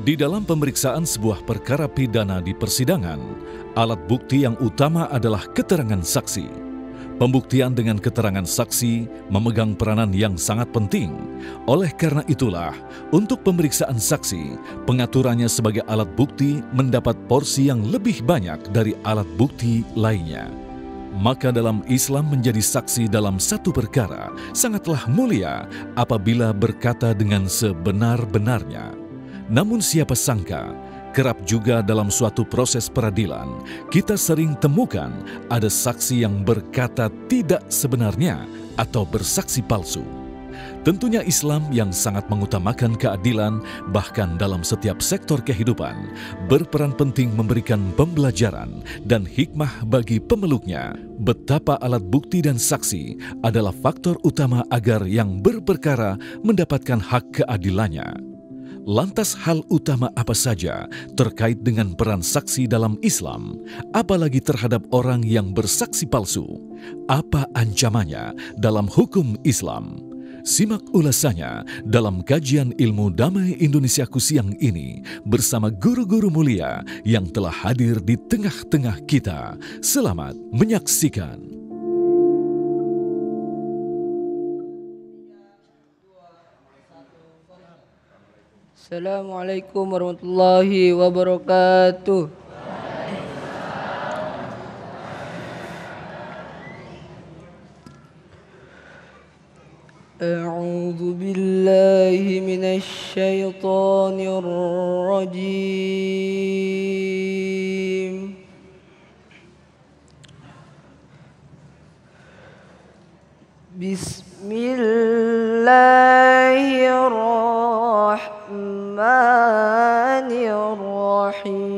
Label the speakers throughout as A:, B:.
A: Di dalam pemeriksaan sebuah perkara pidana di persidangan, alat bukti yang utama adalah keterangan saksi. Pembuktian dengan keterangan saksi memegang peranan yang sangat penting. Oleh karena itulah, untuk pemeriksaan saksi, pengaturannya sebagai alat bukti mendapat porsi yang lebih banyak dari alat bukti lainnya. Maka dalam Islam menjadi saksi dalam satu perkara sangatlah mulia apabila berkata dengan sebenar-benarnya. Namun siapa sangka, kerap juga dalam suatu proses peradilan, kita sering temukan ada saksi yang berkata tidak sebenarnya atau bersaksi palsu. Tentunya Islam yang sangat mengutamakan keadilan bahkan dalam setiap sektor kehidupan berperan penting memberikan pembelajaran dan hikmah bagi pemeluknya betapa alat bukti dan saksi adalah faktor utama agar yang berperkara mendapatkan hak keadilannya. Lantas hal utama apa saja terkait dengan peran saksi dalam Islam, apalagi terhadap orang yang bersaksi palsu? Apa ancamannya dalam hukum Islam? Simak ulasannya dalam kajian ilmu damai Indonesiaku siang ini bersama guru-guru mulia yang telah hadir di tengah-tengah kita. Selamat menyaksikan.
B: Assalamualaikum warahmatullahi wabarakatuh. A'udzu billahi minasy syaithanir rajim. Bismillahirrahmanirrahim.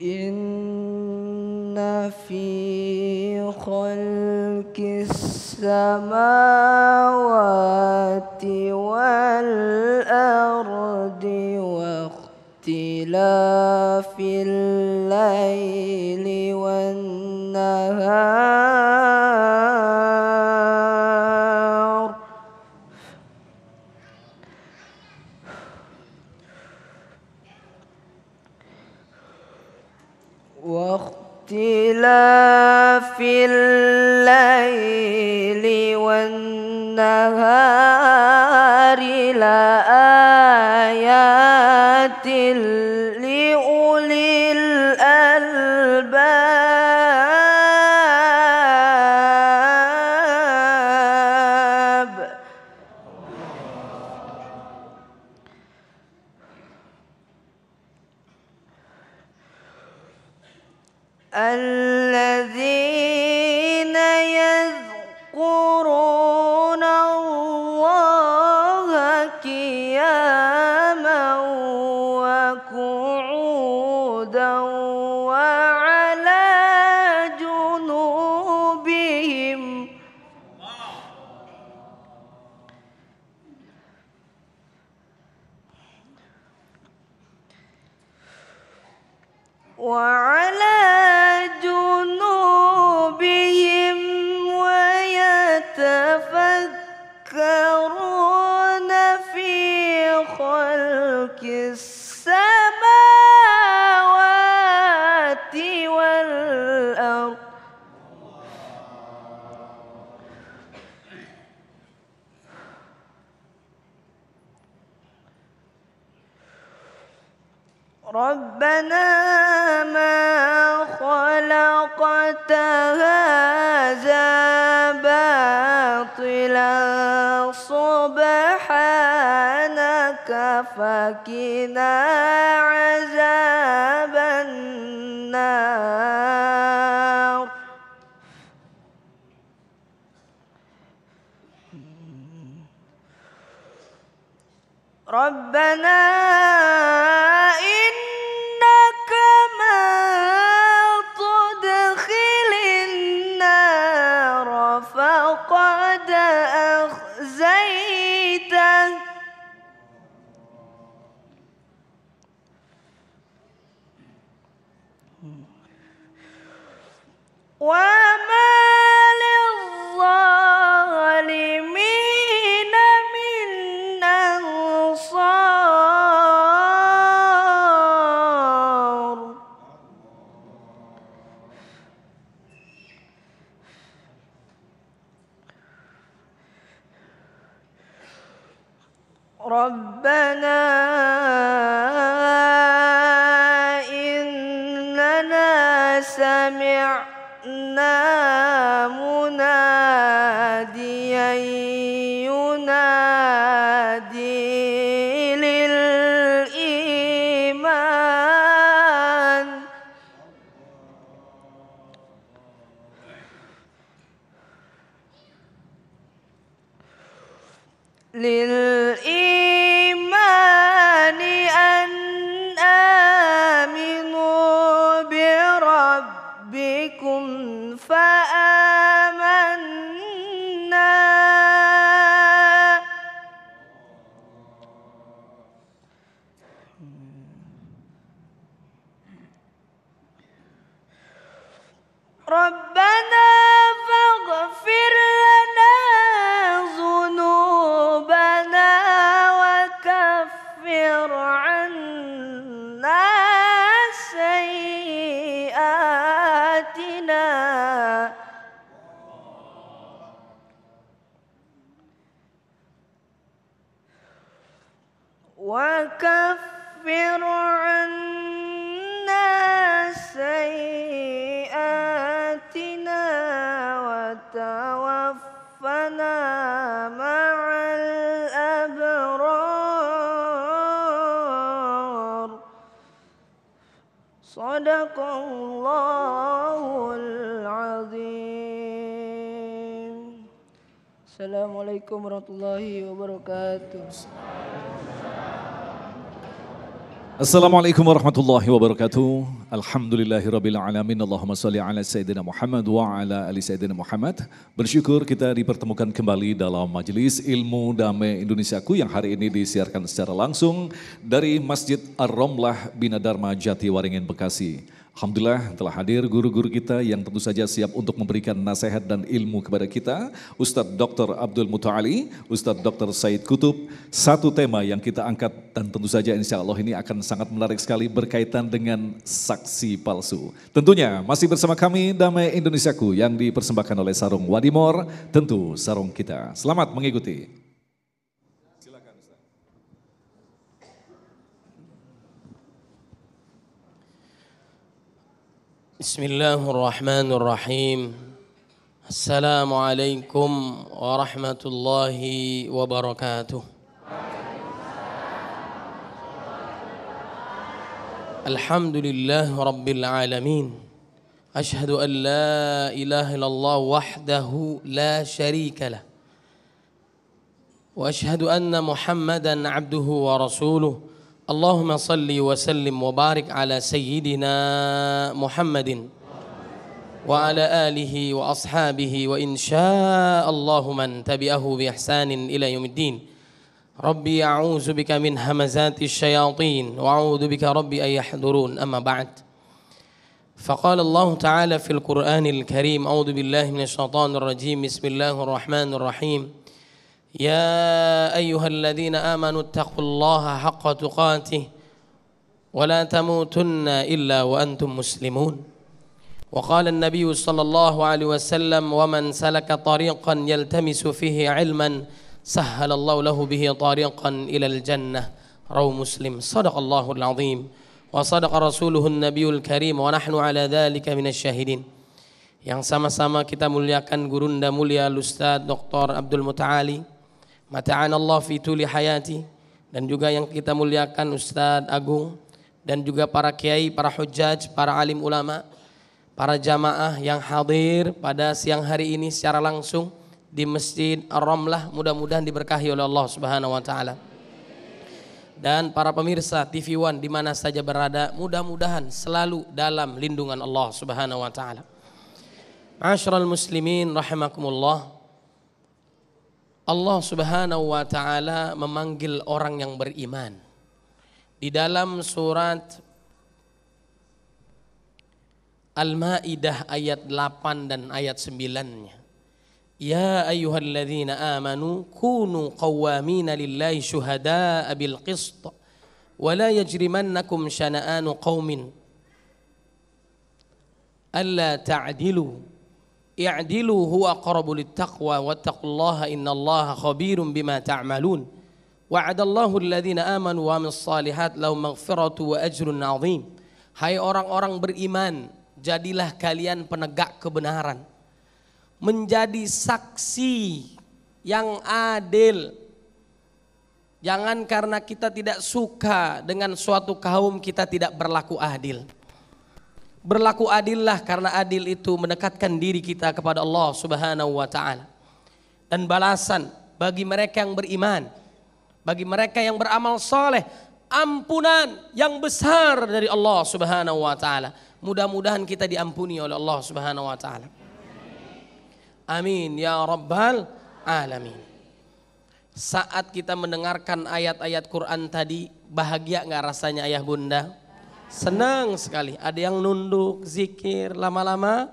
B: Inna fi khalqis samawati wal ardi wa ikhtilafil laili wan nahar wa ikhtilafil laili wan nahari la ayatil liulil albab. Alladzina yadhkuruna Allaha qiyaman wa qu'udan wa 'ala junubihim wa 'ala junubihim wa yatafakkaruna fi khalqis samawati wal ardh Rabbana ma khalaqta hadza batilan subhanaka fakina azaban nar. Rabbana innaka man tudkhilin nar faqad akhzaitah wa ma ربنا إننا سمعنا مناديا ينادي للإيمان أن آمنوا بربكم فآمنا ربنا فاغفر لنا ذنوبنا وكفر عنا سيئاتنا وتوفنا مع الأبرار صدق الله العظيم. Assalamualaikum warahmatullahi wabarakatuh.
A: Assalamualaikum warahmatullahi wabarakatuh. Alhamdulillahirabbil alamin. Allahumma shalli ala sayyidina Muhammad wa ala ali sayyidina Muhammad. Bersyukur kita dipertemukan kembali dalam Majelis Ilmu Damai Indonesiaku yang hari ini disiarkan secara langsung dari Masjid Ar-Romlah Bina Dharma Jatiwaringin Bekasi. Alhamdulillah telah hadir guru-guru kita yang tentu saja siap untuk memberikan nasihat dan ilmu kepada kita. Ustadz Dr. Abdul Muta'ali, Ustadz Dr. Said Kutub. Satu tema yang kita angkat dan tentu saja insya Allah ini akan sangat menarik sekali berkaitan dengan saksi palsu. Tentunya masih bersama kami Damai Indonesiaku yang dipersembahkan oleh Sarung Wadimor, tentu sarung kita. Selamat mengikuti.
C: Bismillahirrahmanirrahim. Assalamualaikum warahmatullahi wabarakatuh. Alhamdulillah rabbil alamin. Ashhadu an la ilaha illallah wahdahu la syarika lah. Wa ashhadu anna Muhammadan abduhu wa rasuluh. Allahumma salli wa sallim wa barik ala sayyidina Muhammadin wa ala alihi wa ashabihi wa insya'allahu man tabi'ahu bi ihsanin ila yaumiddin. Rabbi a'udzu bika min hamazati syayatin wa a'udzu bika rabbi an yahdurun. Amma ba'd. Faqala Allah Ta'ala fil Qur'anil Karim, a'udzu billahi minasy syaithanir rajim. Bismillahirrahmanirrahim. يا أيها الذين آمنوا اتقوا الله حق تقاته ولا تموتن إلا وأنتم مسلمون. وقال النبي صلى الله عليه وسلم ومن سلك طريقا يلتمس فيه علما سهل الله له به طريقا إلى الجنة. رواه مسلم. صدق الله العظيم وصدق رسوله النبي الكريم ونحن على ذلك من الشاهدين. Yang sama-sama kita muliakan gurunda mulia Ustadz Dr. Abdul Muta'ali, mata'anallah fi tuli hayati, dan juga yang kita muliakan Ustadz Agung, dan juga para kiai, para hujjaj, para alim ulama, para jamaah yang hadir pada siang hari ini secara langsung di Masjid Ar-Romlah, mudah-mudahan diberkahi oleh Allah Subhanahu wa taala. Dan para pemirsa TV One di mana saja berada, mudah-mudahan selalu dalam lindungan Allah Subhanahu wa taala. Ma'asyiral muslimin rahimakumullah. Allah Subhanahu wa taala memanggil orang yang beriman di dalam surat Al-Maidah ayat 8 dan ayat 9-nya. Ya ayyuhalladzina amanu kunu qawwamina lillahi syuhada'a bil qist wa la yajrimannakum syana'anu qaumin alla ta'dilu i'dilu huwa aqrabu littaqwa wattaqullaha innallaha khabirum bima ta'malun. Wa'adallahu alladhina amanu wa amilus salihat lahum maghfiratu wa ajrun 'azim. Hai orang-orang beriman, jadilah kalian penegak kebenaran, menjadi saksi yang adil. Jangan karena kita tidak suka dengan suatu kaum kita tidak berlaku adil. Berlaku adillah, karena adil itu mendekatkan diri kita kepada Allah Subhanahu wa taala. Dan balasan bagi mereka yang beriman, bagi mereka yang beramal soleh, ampunan yang besar dari Allah Subhanahu wa taala. Mudah-mudahan kita diampuni oleh Allah Subhanahu wa taala. Amin ya rabbal alamin. Saat kita mendengarkan ayat-ayat Quran tadi, bahagia enggak rasanya ayah bunda? Senang sekali. Ada yang nunduk zikir, lama-lama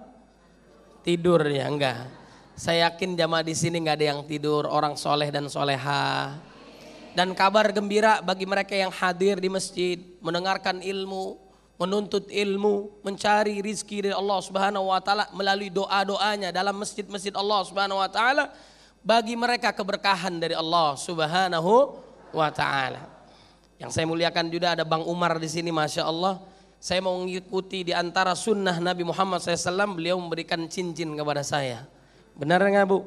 C: tidur ya enggak? Saya yakin jamaah di sini enggak ada yang tidur, orang soleh dan soleha. Dan kabar gembira bagi mereka yang hadir di masjid, mendengarkan ilmu, menuntut ilmu, mencari rizki dari Allah Subhanahu wa taala melalui doa-doanya dalam masjid-masjid Allah Subhanahu wa taala. Bagi mereka keberkahan dari Allah Subhanahu wa taala. Yang saya muliakan juga ada Bang Umar di sini, masya Allah. Saya mau mengikuti di antara sunnah Nabi Muhammad SAW, beliau memberikan cincin kepada saya. Benar nggak Bu?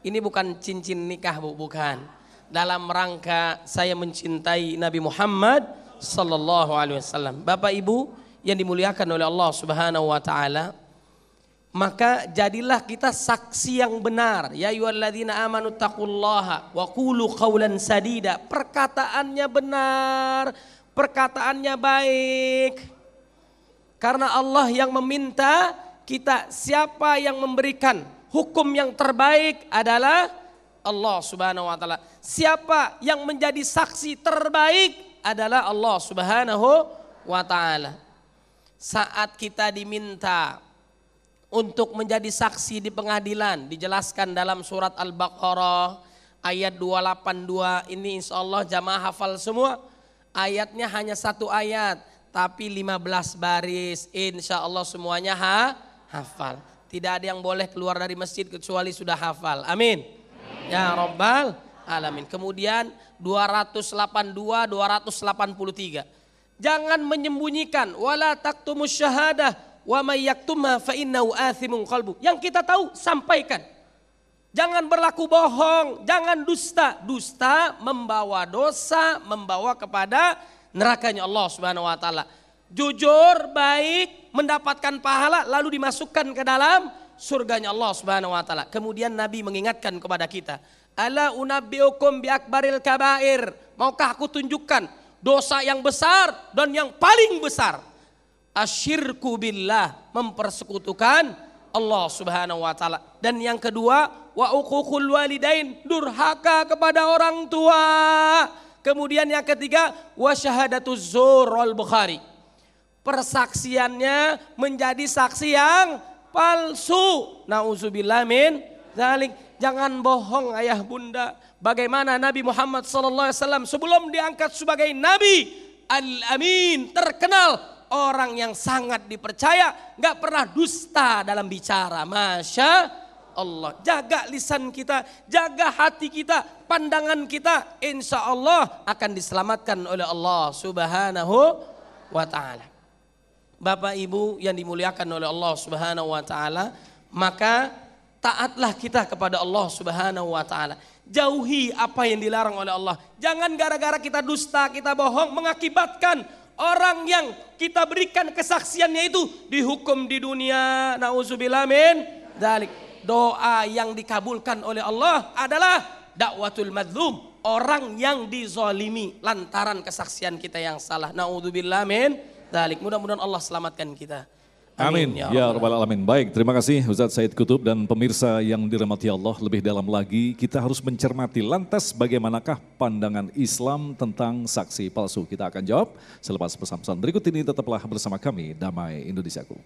C: Ini bukan cincin nikah Bu, bukan. Dalam rangka saya mencintai Nabi Muhammad sallallahu alaihi wasallam. Bapak Ibu yang dimuliakan oleh Allah Subhanahu wa taala, maka jadilah kita saksi yang benar. Ya ayyuhalladzina amanu taqullaha wa qulu qawlan sadida. Perkataannya benar, perkataannya baik. Karena Allah yang meminta kita, siapa yang memberikan hukum yang terbaik adalah Allah Subhanahu wa taala. Siapa yang menjadi saksi terbaik adalah Allah Subhanahu wa taala. Saat kita diminta untuk menjadi saksi di pengadilan, dijelaskan dalam surat Al-Baqarah ayat 282. Ini insya Allah jamaah hafal semua. Ayatnya hanya satu ayat, tapi 15 baris. Insya Allah semuanya hafal. Tidak ada yang boleh keluar dari masjid kecuali sudah hafal. Amin. Ya Rabbal Alamin. Kemudian 282, 283. Jangan menyembunyikan. Wala taktumus syahadah. Wa may yaktumha fa innahu athimun qalbu. Yang kita tahu sampaikan. Jangan berlaku bohong, jangan dusta. Dusta membawa dosa, membawa kepada nerakanya Allah Subhanahu wa taala. Jujur, baik, mendapatkan pahala lalu dimasukkan ke dalam surganya Allah Subhanahu wa taala. Kemudian Nabi mengingatkan kepada kita, ala unabbiukum bi akbaril kabair. Maukah aku tunjukkan dosa yang besar dan yang paling besar? Asyirku billah, mempersekutukan Allah Subhanahu wa taala. Dan yang kedua, wa uququl walidain, durhaka kepada orang tua. Kemudian yang ketiga, wa syahadatuz zur. Al-Bukhari. Persaksiannya menjadi saksi yang palsu. Nauzubillah min dzalik. Jangan bohong ayah bunda. Bagaimana Nabi Muhammad SAW sebelum diangkat sebagai Nabi Al-Amin, terkenal orang yang sangat dipercaya, gak pernah dusta dalam bicara. Masya Allah. Jaga lisan kita, jaga hati kita, pandangan kita, insya Allah akan diselamatkan oleh Allah Subhanahu wa ta'ala. Bapak Ibu yang dimuliakan oleh Allah Subhanahu wa ta'ala, maka taatlah kita kepada Allah Subhanahu wa ta'ala. Jauhi apa yang dilarang oleh Allah. Jangan gara-gara kita dusta, kita bohong, mengakibatkan orang yang kita berikan kesaksiannya itu dihukum di dunia. Nauzubillah min dzalik. Doa yang dikabulkan oleh Allah adalah dakwatul madzlum, orang yang dizalimi lantaran kesaksian kita yang salah. Nauzubillah min dzalik. Mudah-mudahan Allah selamatkan kita.
A: Amin. Ya Rabbal Alamin. Baik, terima kasih Ustaz Said Kutub dan pemirsa yang dirahmati Allah. Lebih dalam lagi kita harus mencermati lantas bagaimanakah pandangan Islam tentang saksi palsu. Kita akan jawab selepas pesan-pesan berikut ini. Tetaplah bersama kami, Damai Indonesiaku.